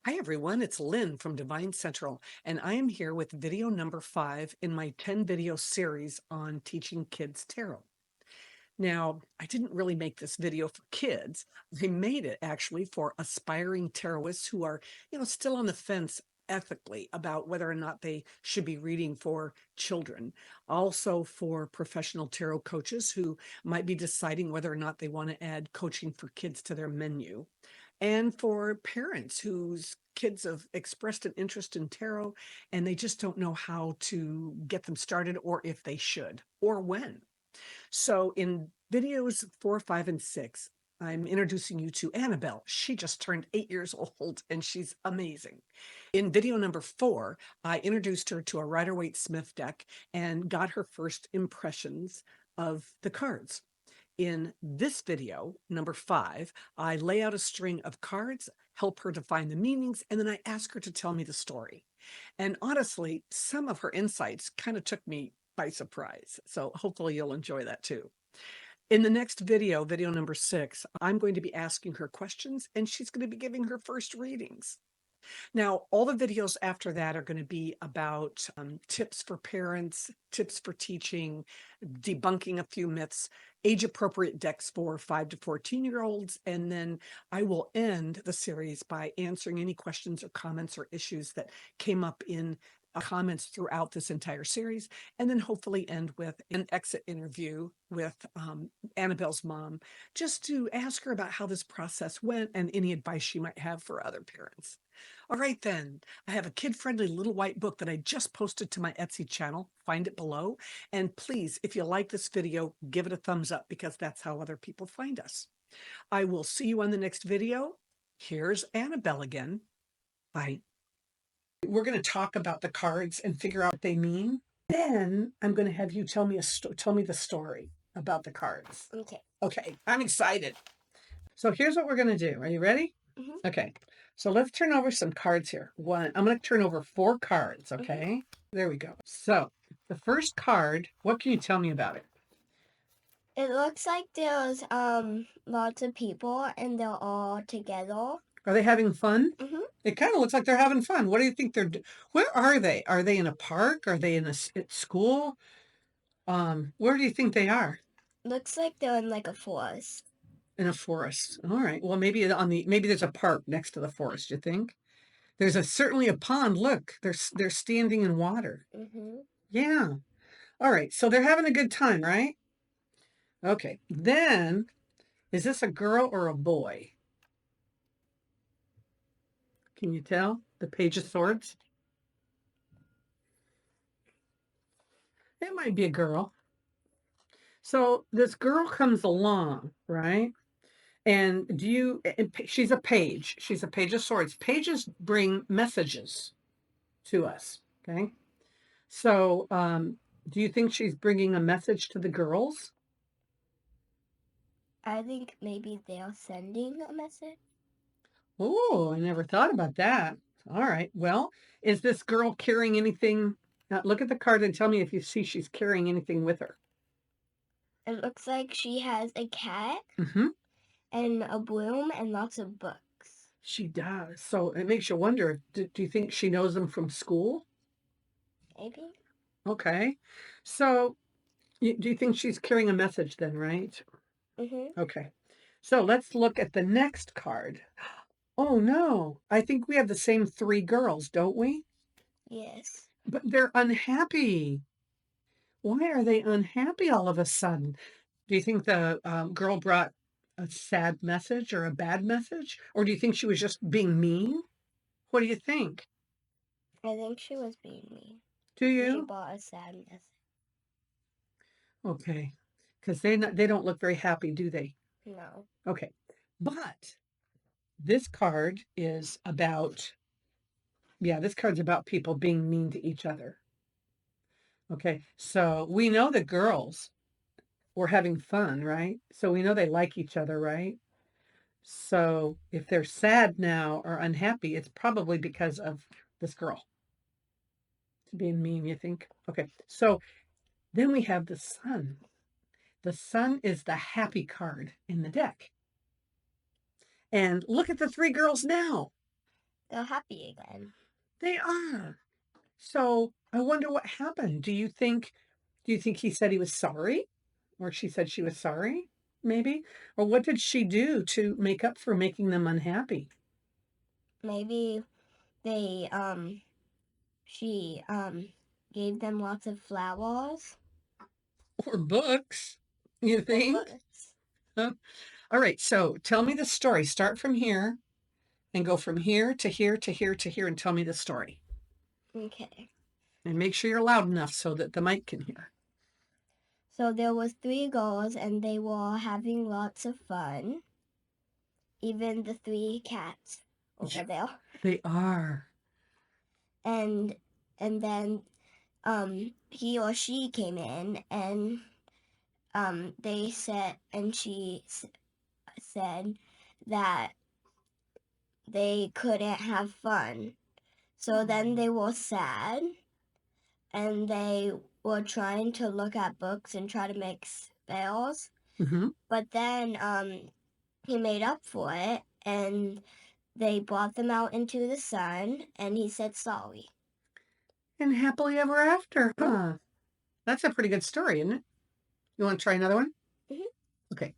Hi everyone, it's Lynn from DevineCentral, and I am here with video number 5 in my 10 video series on teaching kids tarot. Now, I didn't really make this video for kids. I made it actually for aspiring tarotists who are, still on the fence ethically about whether or not they should be reading for children. Also for professional tarot coaches who might be deciding whether or not they want to add coaching for kids to their menu. And for parents whose kids have expressed an interest in tarot and they just don't know how to get them started or if they should or when. So in videos 4, 5, and 6, I'm introducing you to Annabelle. She just turned 8 years old and she's amazing. In video number 4, I introduced her to a Rider-Waite-Smith deck and got her first impressions of the cards. In this video, number 5, I lay out a string of cards, help her define the meanings, and then I ask her to tell me the story. And honestly, some of her insights kind of took me by surprise. So hopefully you'll enjoy that too. In the next video, video number 6, I'm going to be asking her questions and she's going to be giving her first readings. Now, all the videos after that are going to be about tips for parents, tips for teaching, debunking a few myths, age-appropriate decks for 5 to 14-year-olds, and then I will end the series by answering any questions or comments or issues that came up in comments throughout this entire series, and then hopefully end with an exit interview with Annabelle's mom, just to ask her about how this process went and any advice she might have for other parents. All right, then. I have a kid-friendly little white book that I just posted to my Etsy channel. Find it below. And please, if you like this video, give it a thumbs up because that's how other people find us. I will see you on the next video. Here's Annabelle again. Bye. We're going to talk about the cards and figure out what they mean. Then I'm going to have you tell me the story about the cards. Okay. Okay, I'm excited. So here's what we're going to do. Are you ready? Mm-hmm. Okay, so let's turn over some cards here. I'm going to turn over 4 cards, okay? There we go. So the first card, what can you tell me about it? It looks like there's lots of people and they're all together. Are they having fun? Mm-hmm. It kind of looks like they're having fun. What do you think where are they? Are they in a park? Are they at school? Where do you think they are? Looks like they're in like a forest. In a forest. All right. Well, maybe there's a park next to the forest, you think? There's certainly a pond. Look, they're standing in water. Mm-hmm. Yeah. All right. So they're having a good time, right? Okay. Then, is this a girl or a boy? Can you tell? The Page of Swords? It might be a girl. So this girl comes along, right? And she's a page. She's a Page of Swords. Pages bring messages to us, okay? So, do you think she's bringing a message to the girls? I think maybe they're sending a message. Oh, I never thought about that. All right. Well, is this girl carrying anything? Look at the card and tell me if you see she's carrying anything with her. It looks like she has a cat Mm-hmm. and a broom and lots of books. She does. So it makes you wonder, do you think she knows them from school? Maybe. Okay. So do you think she's carrying a message then, right? Mm-hmm. Okay. So let's look at the next card. Oh no, I think we have the same 3 girls, don't we? Yes. But they're unhappy. Why are they unhappy all of a sudden? Do you think the girl brought a sad message or a bad message? Or do you think she was just being mean? What do you think? I think she was being mean. Do She you? bought a sad message. Okay. Because they don't look very happy, do they? No. Okay. But this card is about, this card's about people being mean to each other. Okay. So we know the girls were having fun, right? So we know they like each other, right? So if they're sad now or unhappy, it's probably because of this girl being mean, you think? Okay. So then we have the sun. The sun is the happy card in the deck. And look at the 3 girls now. They're happy again. They are. So I wonder what happened. Do you think he said he was sorry? Or she said she was sorry, maybe? Or what did she do to make up for making them unhappy? Maybe they she gave them lots of flowers Or books, you or think? books. Huh? All right, so tell me the story. Start from here and go from here to here to here to here and tell me the story. Okay. And make sure you're loud enough so that the mic can hear. So there was three girls and they were having lots of fun. Even the three cats over Yeah, there. they are. And and then he or she came in and they said and said that they couldn't have fun. So then they were sad and they were trying to look at books and try to make spells. Hmm. But then he made up for it and they brought them out into the sun and he said sorry. And happily ever after, huh? That's a pretty good story, isn't it? You want to try another one? Mm-hmm. Okay,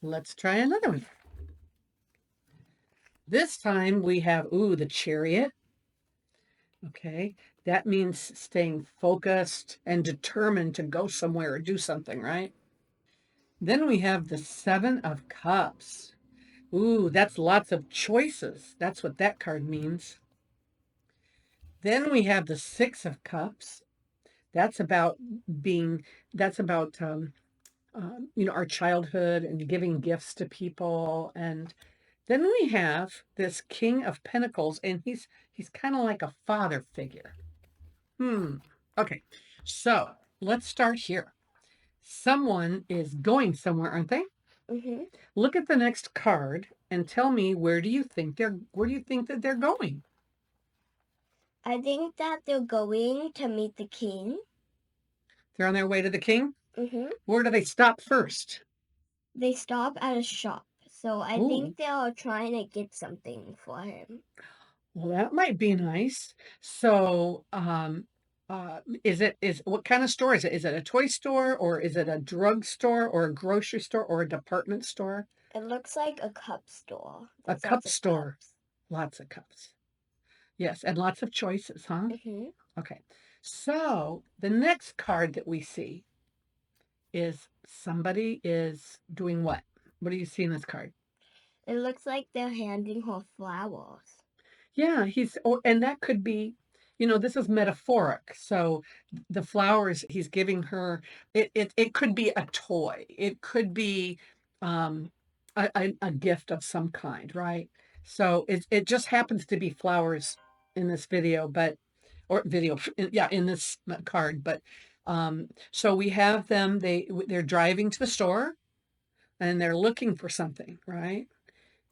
let's try another one. This time we have, ooh, the chariot. Okay, that means staying focused and determined to go somewhere or do something, right? Then we have the Seven of Cups. Ooh, that's lots of choices. That's what that card means. Then we have the Six of Cups. That's about being, that's about, our childhood and giving gifts to people. And then we have this King of Pentacles, and he's kind of like a father figure. Okay, so let's start here. Someone is going somewhere, aren't they? Mm-hmm. Look at the next card and tell me where do you think that they're going? I think that they're going to meet the king. They're on their way to the king. Mm-hmm. Where do they stop first? They stop at a shop. So I Oh, think they are trying to get something for him. well, that might be nice. So, is what kind of store is it? Is it a toy store or is it a drug store or a grocery store or a department store? It looks like a cup store. A There's cup lots of store. cups. Lots of cups. Yes, and lots of choices, huh? Mm-hmm. Okay. So the next card that we see is somebody is doing what? What do you see in this card? It looks like they're handing her flowers. Yeah, and that could be, this is metaphoric. So the flowers he's giving her, it could be a toy. It could be um, a gift of some kind, right? So it just happens to be flowers in this video, or video, yeah, in this card. But so we have them. They're driving to the store and they're looking for something, right?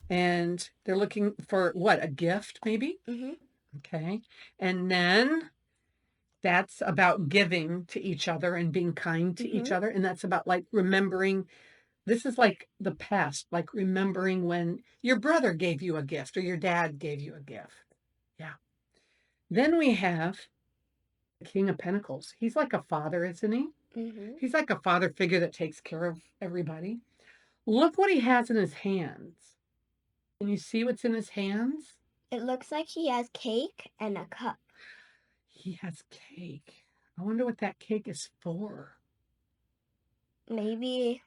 And they're looking for what? A gift, maybe? Mm-hmm. Okay. And then that's about giving to each other and being kind to each Mm-hmm. other. And that's about like remembering. This is like the past, like remembering when your brother gave you a gift or your dad gave you a gift. Yeah. Then we have the King of Pentacles. He's like a father, isn't he? Mm-hmm. He's like a father figure that takes care of everybody. Look what he has in his hands. Can you see what's in his hands? It looks like he has cake and a cup. He has cake. I wonder what that cake is for. Maybe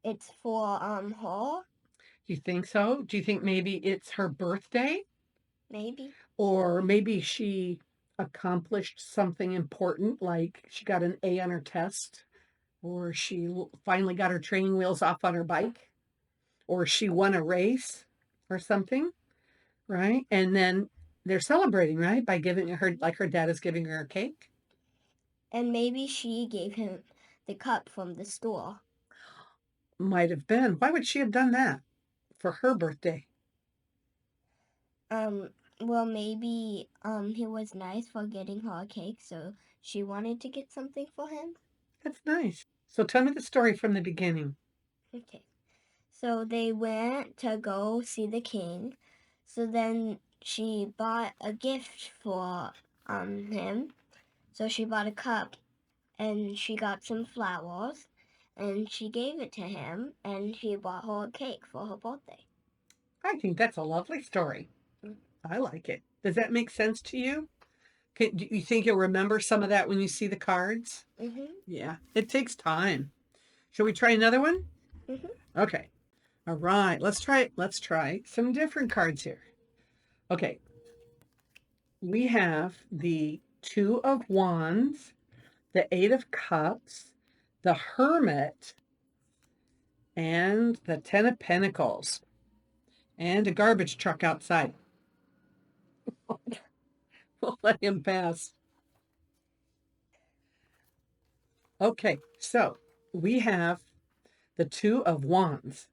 it's for her. You think so? Do you think maybe it's her birthday? Maybe. Or maybe she accomplished something important, like she got an A on her test, or she finally got her training wheels off on her bike, or she won a race or something, right? And then they're celebrating, right? By giving her, like her dad is giving her a cake. And maybe she gave him the cup from the store. Might have been. Why would she have done that for her birthday? Um, well, maybe he was nice for getting her a cake, so she wanted to get something for him. That's nice. So tell me the story from the beginning. Okay. So they went to go see the king. So then she bought a gift for him. So she bought a cup and she got some flowers and she gave it to him and she bought her a cake for her birthday. I think that's a lovely story. I like it. Does that make sense to you? Do you think you'll remember some of that when you see the cards? Mhm. Yeah, it takes time. Shall we try another one? Mhm. Okay. All right. Let's try some different cards here. Okay. We have the Two of Wands, the Eight of Cups, the Hermit, and the Ten of Pentacles, and a garbage truck outside. We'll let him pass. Okay, so we have the Two of Wands,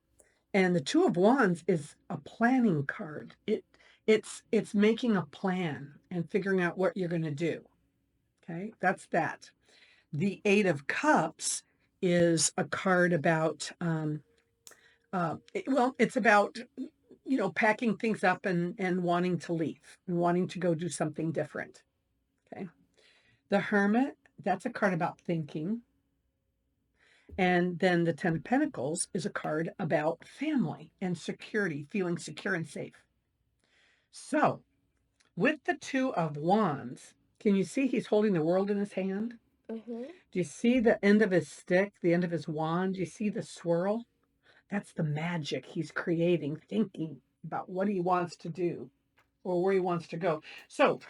and the Two of Wands is a planning card. It's making a plan and figuring out what you're going to do. Okay, that's that. The Eight of Cups is a card about well, it's about packing things up and wanting to leave and wanting to go do something different. Okay. The Hermit, that's a card about thinking. And then the Ten of Pentacles is a card about family and security, feeling secure and safe. So, with the Two of Wands, can you see he's holding the world in his hand? Mhm. Do you see the end of his stick, the end of his wand? Do you see the swirl? That's the magic he's creating, thinking about what he wants to do or where he wants to go. So,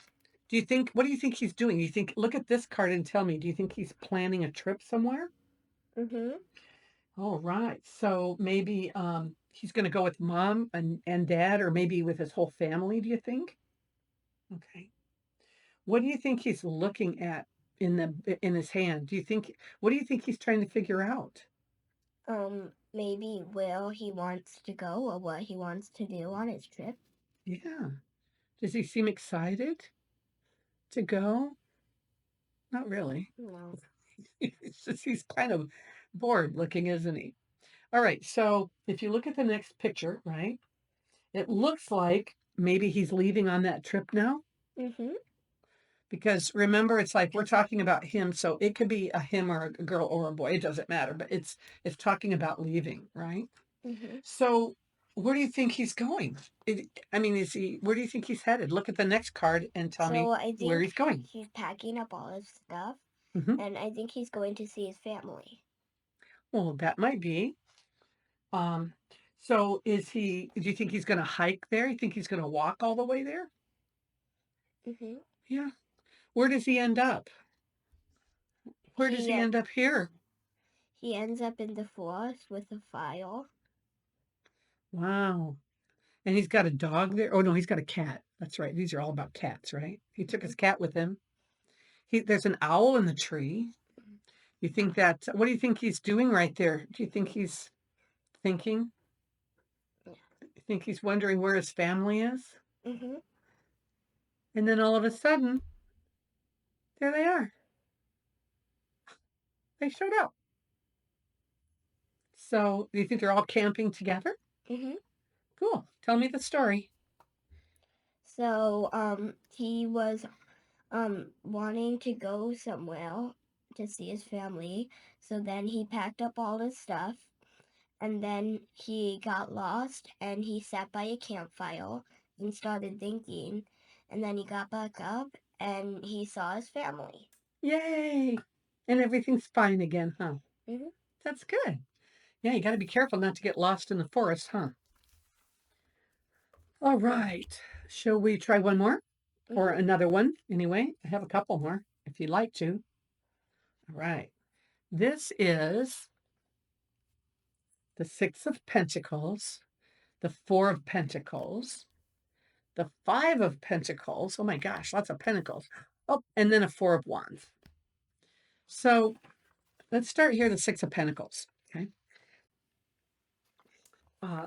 what do you think he's doing? You think, look at this card and tell me, do you think he's planning a trip somewhere? Mhm. All right. So maybe he's going to go with mom and dad, or maybe with his whole family, do you think? Okay. What do you think he's looking at in his hand? What do you think he's trying to figure out? Maybe where he wants to go or what he wants to do on his trip. Yeah. Does he seem excited to go? Not really. No. He's kind of bored looking, isn't he? All right. So if you look at the next picture, right, it looks like maybe he's leaving on that trip now. Mhm. Because remember, it's like we're talking about him, so it could be a him or a girl or a boy. It doesn't matter, but it's talking about leaving, right? Mhm. So where do you think he's going? I mean, is he? Where do you think he's headed? Look at the next card and tell So me I where think he's going. he's packing up all his stuff Hmm. and I think he's going to see his family. Well, that might be. Um, so is he? Do you think he's going to hike there? You think he's going to walk all the way there? Mhm. Yeah. Where does he end up? Where does He he end up here? he ends up in the forest with a fire. Wow. And he's got a dog there. Oh no, he's got a cat. That's right. These are all about cats, right? He took Mhm. his cat with him. There's an owl in the tree. You think that what do you think he's doing right there? Do you think he's thinking? Yeah. You think he's wondering where his family is? Mhm. And then all of a sudden, there they are. They showed up. So do you think they're all camping together? Mhm. Cool. Tell me the story. So he was wanting to go somewhere to see his family. So then he packed up all his stuff and then he got lost and he sat by a campfire and started thinking. And then he got back up and he saw his family. Yay. And everything's fine again, huh? Hmm. That's good. Yeah, you got to be careful not to get lost in the forest, huh? All right. Shall we try one more? Or Hmm. another one, anyway? I have a couple more if you'd like to. All right. This is the Six of Pentacles, the Four of Pentacles, the Five of Pentacles. Oh my gosh, lots of pentacles. Oh, and then a Four of Wands. So let's start here, the Six of Pentacles. Okay.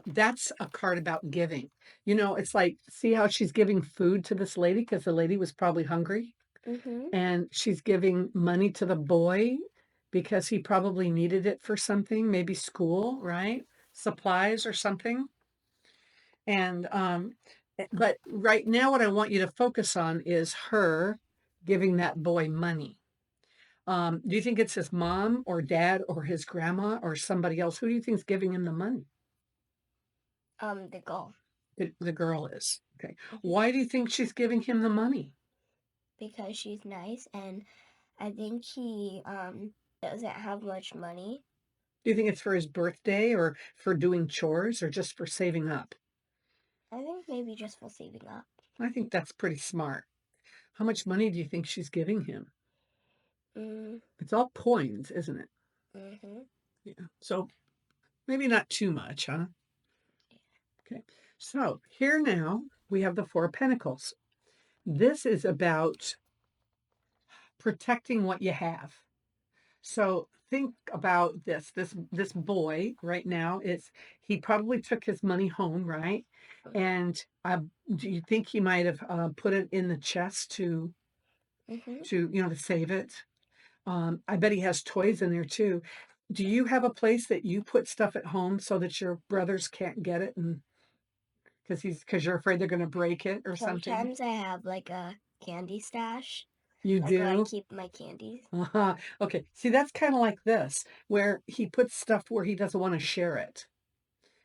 That's a card about giving. It's like, see how she's giving food to this lady because the lady was probably hungry? Hmm. And she's giving money to the boy because he probably needed it for something, maybe school, right? Supplies or something. And But right now, what I want you to focus on is her giving that boy money. Do you think it's his mom or dad or his grandma or somebody else? Who do you think's giving him the money? The goal. The girl is. Okay. Hmm. Why do you think she's giving him the money? Because she's nice, and I think he doesn't have much money. Do you think it's for his birthday or for doing chores or just for saving up? I think maybe just for saving up. I think that's pretty smart. How much money do you think she's giving him? Mm, It's all coins, isn't it? mm-hmm. Yeah. So maybe not too much, huh? Okay. So here now we have the Four of Pentacles. This is about protecting what you have. So think about this. This boy right now is he probably took his money home, right? And do you think he might have put it in the chest Mm-hmm. to save it? I bet he has toys in there too. Do you have a place that you put stuff at home so that your brothers can't get it, and because you're afraid they're going to break it or something? Sometimes I have like a candy stash, You like where I do? keep my candies. Uh-huh. Okay. See, that's kind of like this, where he puts stuff where he doesn't want to share it.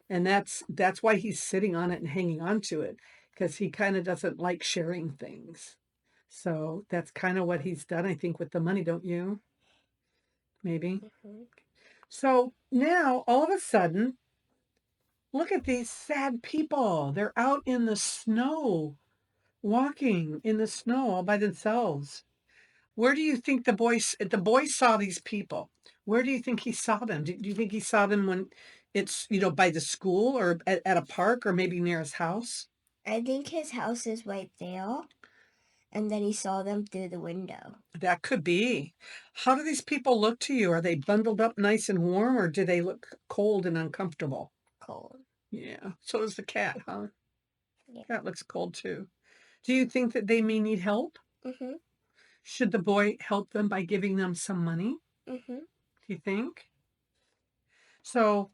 And that's why he's sitting on it and hanging on to it, because he kind of doesn't like sharing things. So that's kind of what he's done, I think, with the money, don't you? Maybe. Mm-hmm. So now all of a sudden, look at these sad people. They're out in the snow, walking in the snow all by themselves. Where do you think the boy saw these people? Where do you think he saw them? Do you think he saw them when it's by the school or at a park or maybe near his house? I think his house is right there, and then he saw them through the window. That could be. How do these people look to you? Are they bundled up nice and warm or do they look cold and uncomfortable? Cold. Yeah. So does the cat, huh? Yeah. Cat looks cold too. Do you think that they may need help? Mm-hmm. Should the boy help them by giving them some money? Mm-hmm. Do you think? So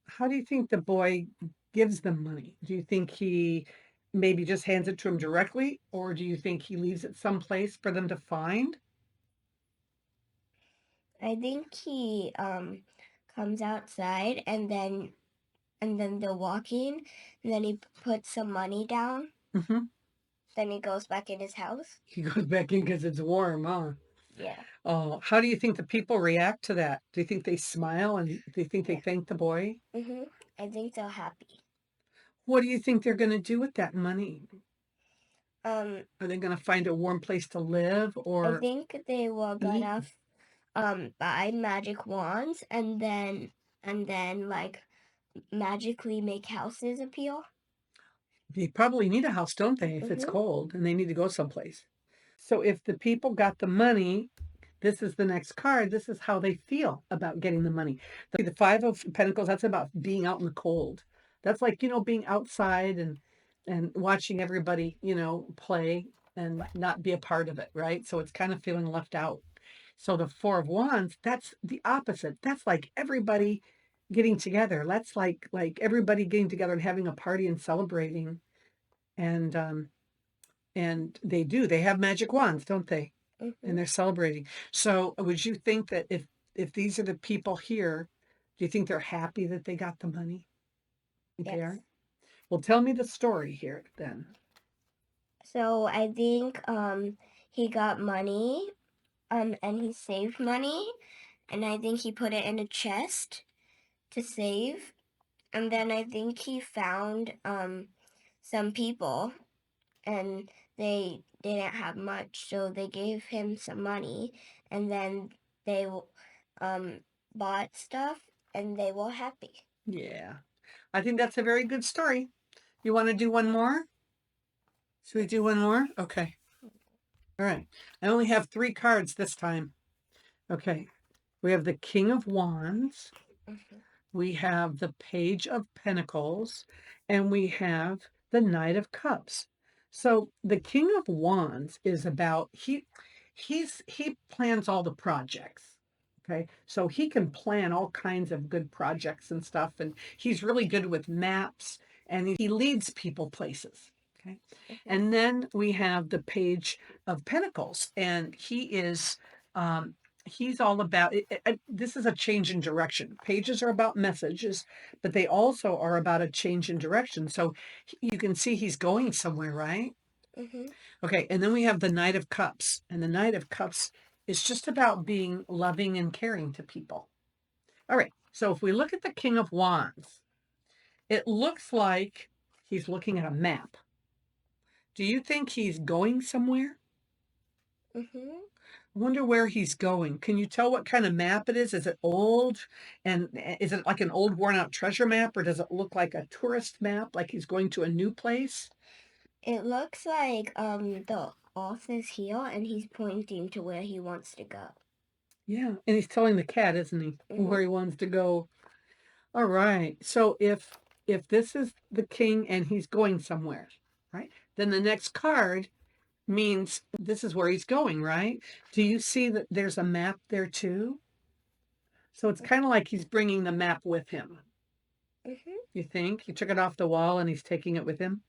how do you think the boy gives them money? Do you think he maybe just hands it to him directly, or do you think he leaves it someplace for them to find? I think he comes outside, and then they're walking, and then he puts some money down. Hmm. Then he goes back in his house. He goes back in because it's warm, huh? Yeah. Oh, how do you think the people react to that? Do you think they smile and do you think they Yeah. thank the boy? Mm-hmm. I think they're happy. What do you think they're going to do with that money? Um, Are they going to find a warm place to live I or think they were eat? gonna buy magic wands, and then like magically make houses appear. They probably need a house, don't they, if it's Mm-hmm. cold and they need to go someplace. So if the people got the money, this is the next card. This is how they feel about getting the money. The Five of Pentacles, that's about being out in the cold. That's like, being outside and watching everybody play and not be a part of it, right? So it's kind of feeling left out. So the Four of Wands, that's the opposite. That's like everybody getting together. That's like everybody getting together and having a party and celebrating. And they do. They have magic wands, don't they? And Mm-hmm. they're celebrating. So would you think that if these are the people here, do you think they're happy that they got the money? Think they are? Yes. Well, tell me the story here then. So I think he got money and he saved money, and I think he put it in a chest to save, and then I think he found some people, and they didn't have much, so they gave him some money, and then they um bought stuff, and they were happy. Yeah. I think that's a very good story. You want to do one more? Should we do Yes. one more? Okay. All right. I only have 3 cards this time. Okay. We have the King of Wands. Mm-hmm. We have the Page of Pentacles, and we have the Knight of Cups. So the King of Wands is about he plans all the projects. Okay. So he can plan all kinds of good projects and stuff, and he's really good with maps and he leads people places. Okay. Mhm. And then we have the Page of Pentacles, and he's all about this is a change in direction. Pages are about messages, but they also are about a change in direction. So you can see he's going somewhere, right? Mhm. Okay, and then we have the Knight of Cups, and the Knight of Cups is just about being loving and caring to people. All right, so if we look at the King of Wands, it looks like he's looking at a map. Do you think he's going somewhere? Mhm. I wonder where he's going. Can you tell what kind of map it is? Is it old? And is it like an old worn out treasure map, or does it look like a tourist map, like he's going to a new place? It looks like the author's here and he's pointing to where he wants to go. Yeah, and he's telling the cat, isn't he, Mhm. where he wants to go. All right. So if this is the king and he's going somewhere, right? Then the next card means this is where he's going, right? Do you see that there's a map there too? So it's kind of like he's bringing the map with him. Mhm. You think he took it off the wall and he's taking it with him?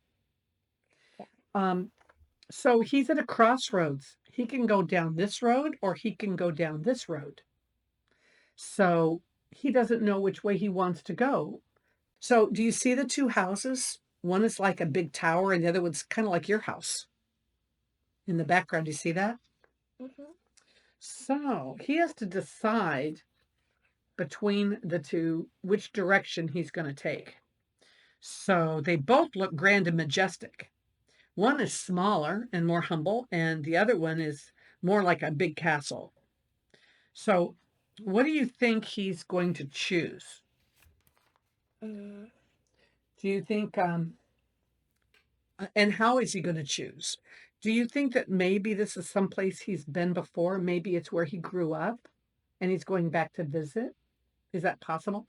Yeah. Um, so he's at a crossroads. He can go down this road or he can go down this road. So he doesn't know which way he wants to go. So do you see the two houses? One is like a big tower and the other one's kind of like your house in the background. Do you see that? Mhm. So he has to decide between the two which direction he's going to take. So they both look grand and majestic. One is smaller and more humble, and the other one is more like a big castle. So, what do you think he's going to choose? Mm. Do you think, and how is he going to choose? Do you think that maybe this is someplace he's been before? Maybe it's where he grew up and he's going back to visit? Is that possible?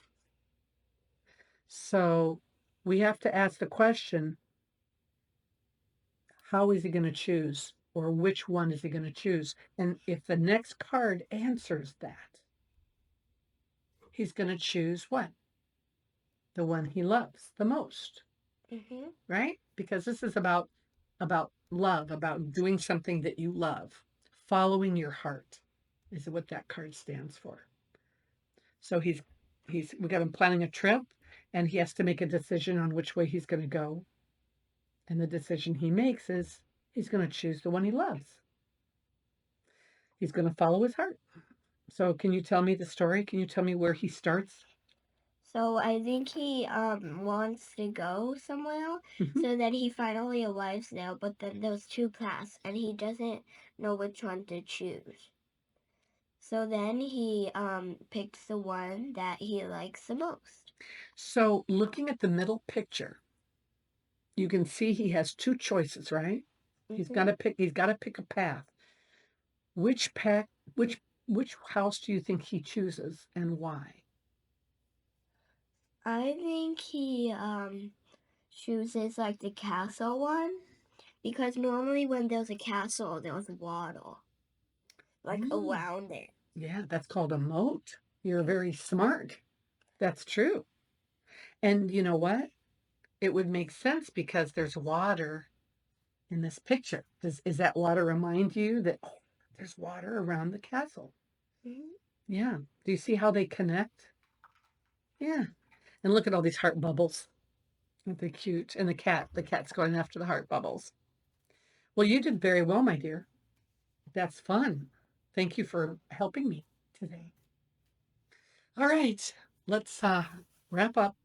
So, we have to ask the question, how is he going to choose? Or which one is he going to choose? And if the next card answers that, he's going to choose what? The one he loves the most, Mhm. right? Because this is about love, about doing something that you love. Following your heart is what that card stands for. So he's we got him planning a trip and he has to make a decision on which way he's going to go. And the decision he makes is he's going to choose the one he loves. He's going to follow his heart. So, can you tell me the story? Can you tell me where he starts? So I think he wants to go somewhere Mhm. so that he finally arrives there, but then there's two paths and he doesn't know which one to choose. So then he picks the one that he likes the most. So, looking at the middle picture, you can see he has two choices, right? He's got Mhm. to pick. He's got to pick a path. Which path? Which house do you think he chooses, and why? I think he chooses like the castle one because normally when there's a castle there's water like Mm, around it. yeah, that's called a moat. You're very smart. That's true. And you know what? It would make sense because there's water in this picture. Is that water remind you that there's water around the castle? Mhm. Yeah. Do you see how they connect? Yeah. And look at all these heart bubbles. Aren't they cute? And the cat's going after the heart bubbles. Well, you did very well, my dear. That's fun. Thank you for helping me today. All right, let's wrap up.